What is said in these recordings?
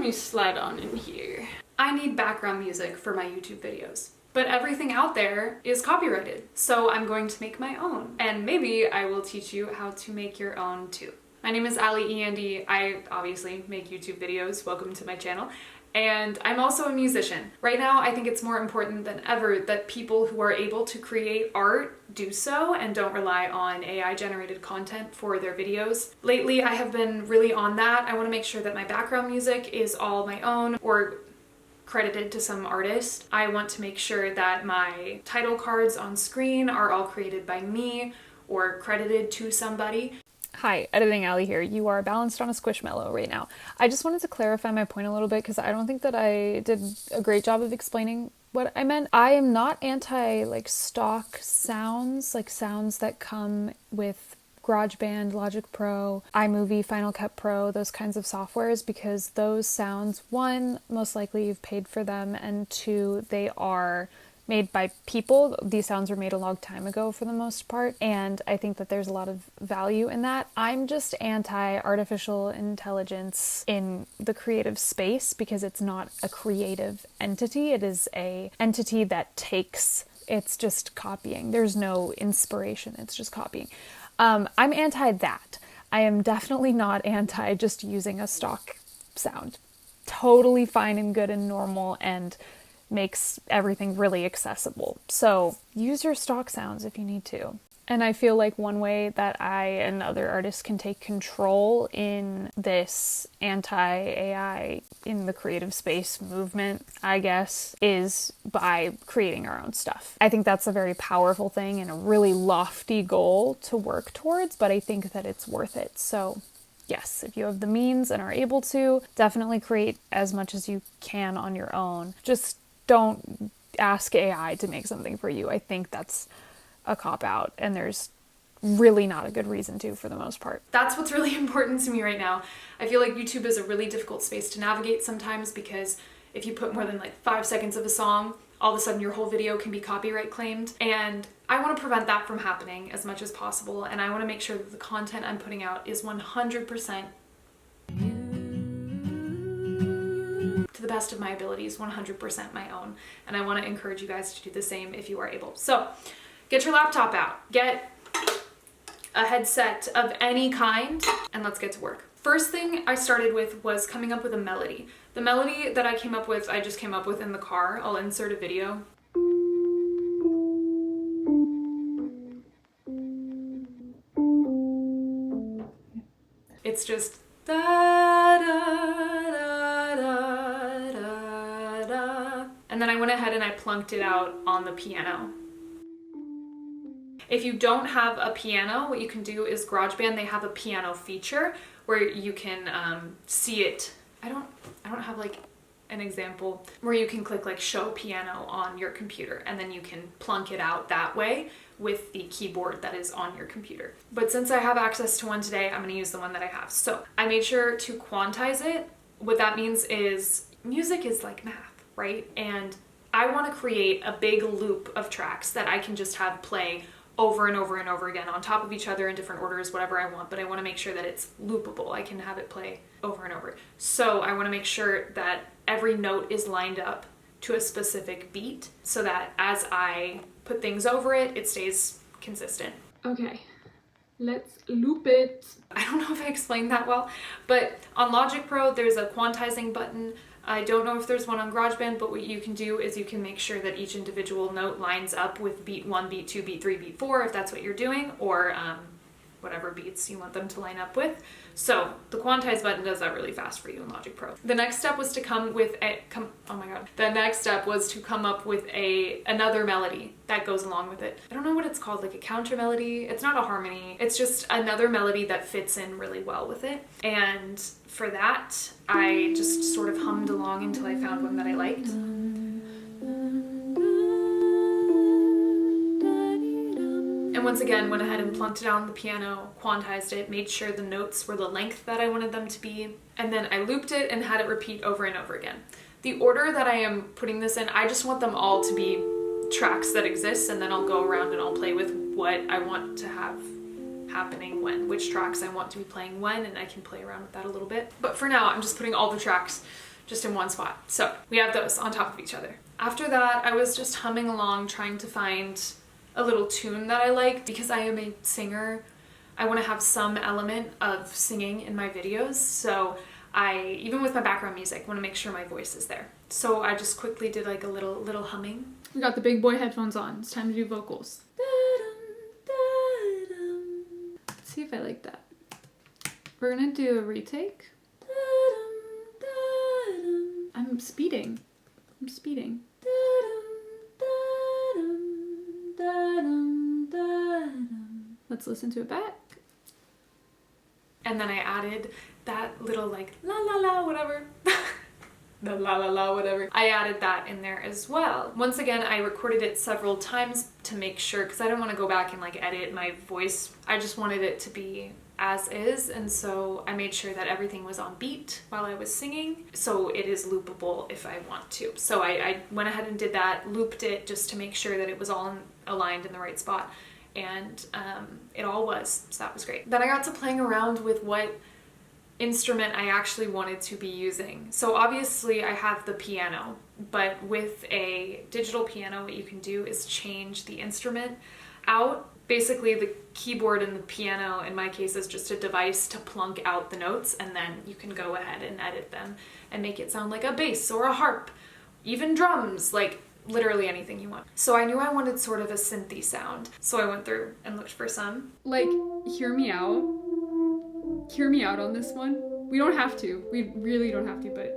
me slide on in here. I need background music for my YouTube videos, but everything out there is copyrighted, so I'm going to make my own. And maybe I will teach you how to make your own too. My name is Ali E. I obviously make YouTube videos. Welcome to my channel. And I'm also a musician. Right now, I think it's more important than ever that people who are able to create art do so and don't rely on AI-generated content for their videos. Lately, I have been really on that. I want to make sure that my background music is all my own or credited to some artist. I want to make sure that my title cards on screen are all created by me or credited to somebody. Hi, Editing Ali here. You are balanced on a squishmallow right now. I just wanted to clarify my point a little bit because I don't think that I did a great job of explaining what I meant. I am not anti stock sounds, like sounds that come with GarageBand, Logic Pro, iMovie, Final Cut Pro, those kinds of softwares, because those sounds, one, most likely you've paid for them, and two, they are made by people. These sounds were made a long time ago for the most part, and I think that there's a lot of value in that. I'm just anti-artificial intelligence in the creative space because it's not a creative entity. It is a entity that takes, it's just copying. There's no inspiration, it's just copying. I'm anti that. I am definitely not anti just using a stock sound. Totally fine and good and normal and makes everything really accessible. So use your stock sounds if you need to. And I feel like one way that I and other artists can take control in this anti-AI in the creative space movement, I guess, is by creating our own stuff. I think that's a very powerful thing and a really lofty goal to work towards, but I think that it's worth it. So yes, if you have the means and are able to, definitely create as much as you can on your own. Just don't ask AI to make something for you. I think that's a cop-out, and there's really not a good reason to for the most part. That's what's really important to me right now. I feel like YouTube is a really difficult space to navigate sometimes because if you put more than 5 seconds of a song, all of a sudden your whole video can be copyright claimed. And I want to prevent that from happening as much as possible, and I want to make sure that the content I'm putting out is 100% to the best of my abilities, 100% my own. And I want to encourage you guys to do the same if you are able. So get your laptop out, get a headset of any kind, and let's get to work. First thing I started with was coming up with a melody. The melody that I came up with, I just came up with in the car. I'll insert a video. It's just da da da da da da. And then I went ahead and I plunked it out on the piano. If you don't have a piano, what you can do is GarageBand, they have a piano feature where you can see it. I don't have an example where you can click show piano on your computer and then you can plunk it out that way with the keyboard that is on your computer. But since I have access to one today, I'm gonna use the one that I have. So I made sure to quantize it. What that means is music is like math, right? And I wanna create a big loop of tracks that I can just have play over and over and over again on top of each other in different orders, whatever I want, but I want to make sure that it's loopable. I can have it play over and over. So I want to make sure that every note is lined up to a specific beat so that as I put things over it, it stays consistent. Okay, let's loop it. I don't know if I explained that well, but on Logic Pro, there's a quantizing button. I don't know if there's one on GarageBand, but what you can do is you can make sure that each individual note lines up with beat 1, beat 2, beat 3, beat 4, if that's what you're doing, or whatever beats you want them to line up with. So the quantize button does that really fast for you in Logic Pro. The next step was to come up with another melody that goes along with it. I don't know what it's called, like a counter melody. It's not a harmony. It's just another melody that fits in really well with it. And for that, I just sort of hummed along until I found one that I liked. And once again, went ahead and plunked it on the piano, quantized it, made sure the notes were the length that I wanted them to be, and then I looped it and had it repeat over and over again. The order that I am putting this in, I just want them all to be tracks that exist, and then I'll go around and I'll play with what I want to have happening when, which tracks I want to be playing when, and I can play around with that a little bit. But for now, I'm just putting all the tracks just in one spot. So we have those on top of each other. After that, I was just humming along trying to find a little tune that I like. Because I am a singer, I want to have some element of singing in my videos. So I, even with my background music, want to make sure my voice is there. So I just quickly did like a little humming. We got the big boy headphones on. It's time to do vocals. Let's see if I like that. We're gonna do a retake. I'm speeding. I'm speeding. Let's listen to it back. And then I added that little like la la la whatever. The la la la whatever. I added that in there as well. Once again, I recorded it several times to make sure, because I don't want to go back and like edit my voice. I just wanted it to be as is, and so I made sure that everything was on beat while I was singing, so it is loopable if I want to. So I went ahead and did that, looped it just to make sure that it was all aligned in the right spot, and it all was, so that was great. Then I got to playing around with what instrument I actually wanted to be using. So obviously I have the piano, but with a digital piano what you can do is change the instrument out. Basically the keyboard and the piano in my case is just a device to plunk out the notes, and then you can go ahead and edit them and make it sound like a bass or a harp, even drums, like literally anything you want. So I knew I wanted sort of a synthy sound, so I went through and looked for some. Like, hear me out on this one. We don't have to, we really don't have to, but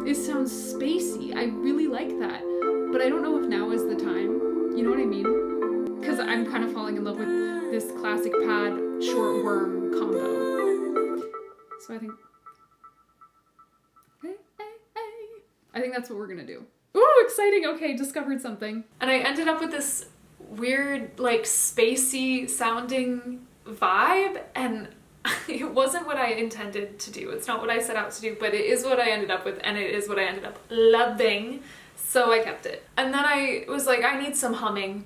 it sounds spacey. I really like that. But I don't know if now is the time, you know what I mean? Because I'm kind of falling in love with this classic pad short worm combo. So I think that's what we're gonna do. Ooh, exciting, okay, discovered something. And I ended up with this weird, like, spacey sounding vibe, and it wasn't what I intended to do. It's not what I set out to do, but it is what I ended up with, and it is what I ended up loving. So I kept it. And then I was like, I need some humming.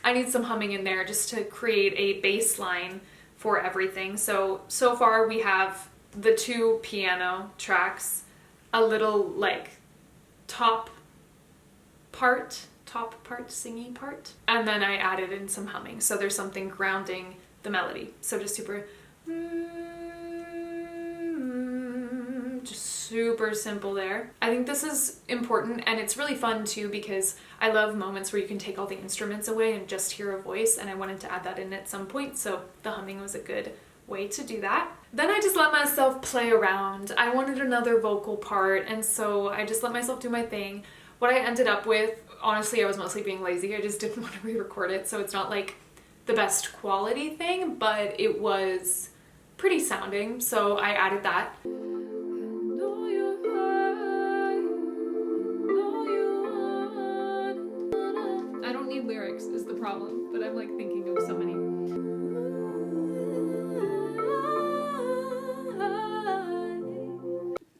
I need some humming in there just to create a bass line for everything. So far we have the two piano tracks, a little like top part, singy part. And then I added in some humming. So there's something grounding the melody. So just super super simple there. I think this is important, and it's really fun too because I love moments where you can take all the instruments away and just hear a voice, and I wanted to add that in at some point, so the humming was a good way to do that. Then I just let myself play around. I wanted another vocal part, and so I just let myself do my thing. What I ended up with, honestly, I was mostly being lazy. I just didn't want to re-record it, so it's not like the best quality thing, but it was pretty sounding, so I added that. I don't need lyrics is the problem, but I'm like thinking of so many.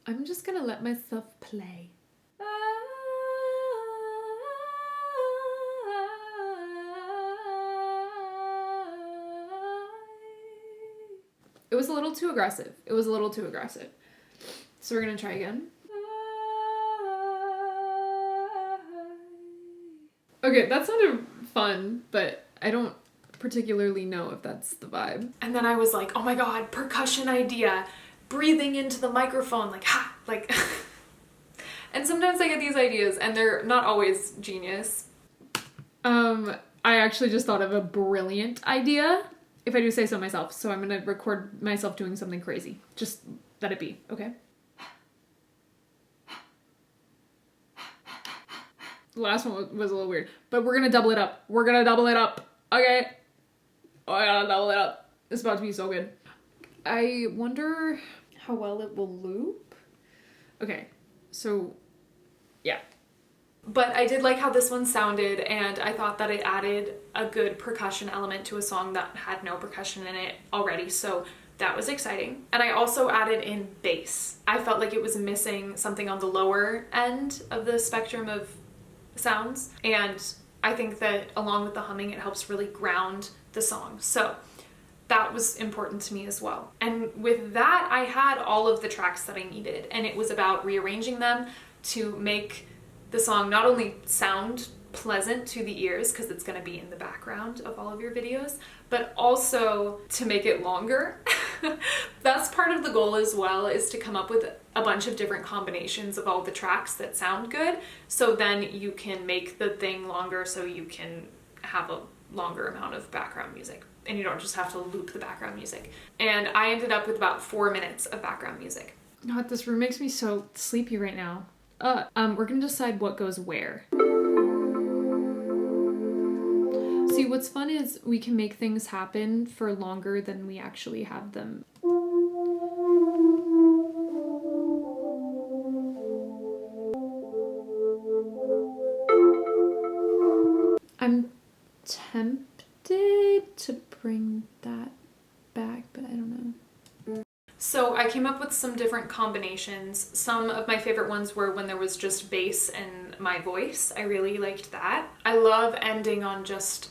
I'm just gonna let myself play. It was a little too aggressive. So we're gonna try again. Okay, that sounded fun, but I don't particularly know if that's the vibe. And then I was like, oh my god, percussion idea. Breathing into the microphone, like, ha, like. And sometimes I get these ideas and they're not always genius. I actually just thought of a brilliant idea, if I do say so myself. So I'm gonna record myself doing something crazy. Just let it be, okay? The last one was a little weird, but we're gonna double it up. Okay. Oh, I gotta double it up. It's about to be so good. I wonder how well it will loop. Okay, so yeah. But I did like how this one sounded, and I thought that it added a good percussion element to a song that had no percussion in it already, so that was exciting. And I also added in bass. I felt like it was missing something on the lower end of the spectrum of sounds, and I think that along with the humming it helps really ground the song. So that was important to me as well. And with that, I had all of the tracks that I needed, and it was about rearranging them to make the song not only sound pleasant to the ears, because it's going to be in the background of all of your videos, but also to make it longer. That's part of the goal as well, is to come up with a bunch of different combinations of all the tracks that sound good, so then you can make the thing longer, so you can have a longer amount of background music and you don't just have to loop the background music. And I ended up with about 4 minutes of background music. God, this room makes me so sleepy right now. We're gonna decide what goes where. See, what's fun is we can make things happen for longer than we actually have them. I'm tempted to bring that back, but I don't know. So I came up with some different combinations. Some of my favorite ones were when there was just bass and my voice. I really liked that. I love ending on just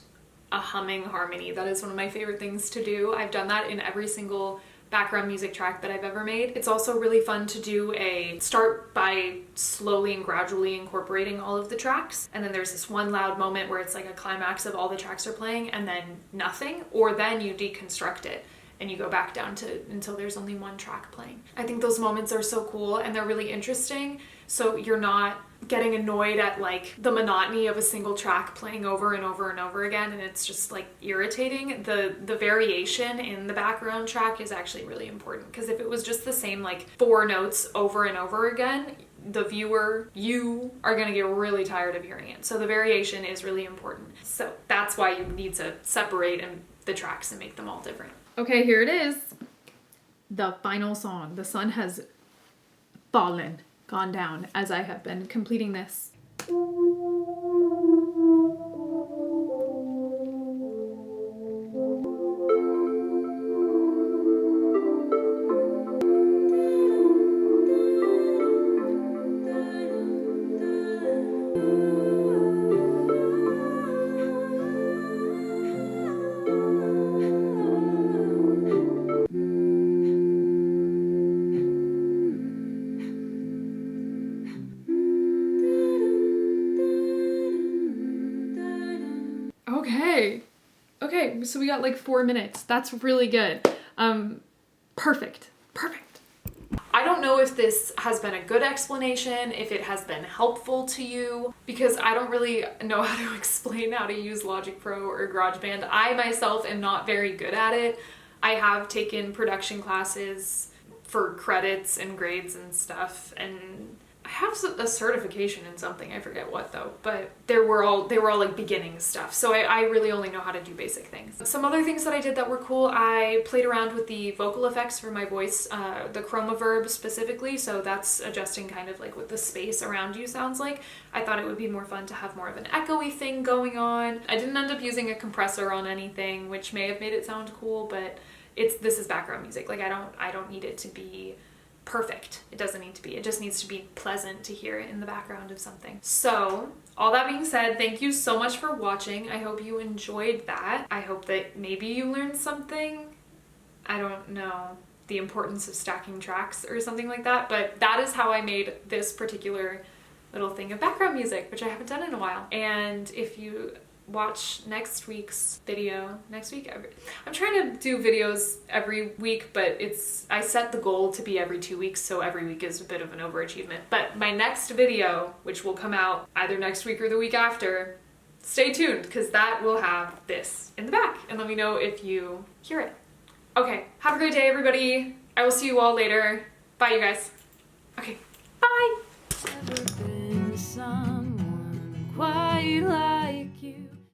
a humming harmony. That is one of my favorite things to do. I've done that in every single background music track that I've ever made. It's also really fun to do start by slowly and gradually incorporating all of the tracks, and then there's this one loud moment where it's like a climax of all the tracks are playing and then nothing, or then you deconstruct it and you go back down to until there's only one track playing. I think those moments are so cool and they're really interesting, so you're not getting annoyed at like the monotony of a single track playing over and over and over again, and it's just like irritating. The variation in the background track is actually really important, because if it was just the same like 4 notes over and over again, the viewer, you are gonna get really tired of hearing it. So the variation is really important. So that's why you need to separate the tracks and make them all different. Okay, here it is. The final song. The sun has gone down as I have been completing this. Okay, so we got like 4 minutes. That's really good. Perfect. I don't know if this has been a good explanation, if it has been helpful to you, because I don't really know how to explain how to use Logic Pro or GarageBand. I myself am not very good at it. I have taken production classes for credits and grades and stuff, and I have a certification in something, I forget what though, but they were all like beginning stuff, so I really only know how to do basic things. Some other things that I did that were cool, I played around with the vocal effects for my voice, the chroma verb specifically, so that's adjusting kind of like what the space around you sounds like. I thought it would be more fun to have more of an echoey thing going on. I didn't end up using a compressor on anything, which may have made it sound cool, but this is background music. Like I don't need it to be perfect. It doesn't need to be. It just needs to be pleasant to hear in the background of something. So, all that being said, thank you so much for watching. I hope you enjoyed that. I hope that maybe you learned something. I don't know, the importance of stacking tracks or something like that, but that is how I made this particular little thing of background music, which I haven't done in a while. And if you watch next week's video, I'm trying to do videos every week, but I set the goal to be every 2 weeks, so every week is a bit of an overachievement. But my next video, which will come out either next week or the week after, stay tuned, because that will have this in the back, and let me know if you hear it. Okay, have a great day, everybody. I will see you all later. Bye, you guys. Okay, bye. Never been someone quite like